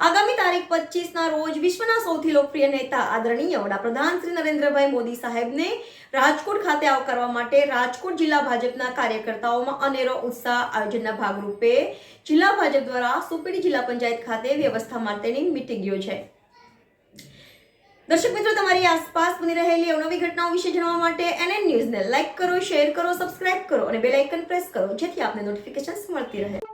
આગામી તારીખ 25ના રોજ વિશ્વના સૌથી લોકપ્રિય નેતા આદરણીય વડાપ્રધાન શ્રી નરેન્દ્રભાઈ મોદી સાહેબને રાજકોટ ખાતે આવકારવા માટે રાજકોટ જિલ્લા ભાજપના કાર્યકર્તાઓમાં અનેરો ઉત્સાહ. આયોજનના ભાગરૂપે જિલ્લા ભાજપ દ્વારા સુપેડી જિલ્લા પંચાયત ખાતે વ્યવસ્થા માટેની મીટિંગ યોજાઈ. દર્શક મિત્રો, તમારી આસપાસ બની રહેલી અવનવી ઘટનાઓ વિશે જાણવા માટે NN ન્યૂઝને લાઈક કરો, શેર કરો, સબસ્ક્રાઇબ કરો અને બેલ આઇકન પ્રેસ કરો, જેથી આપને નોટિફિકેશન્સ મળતી રહે.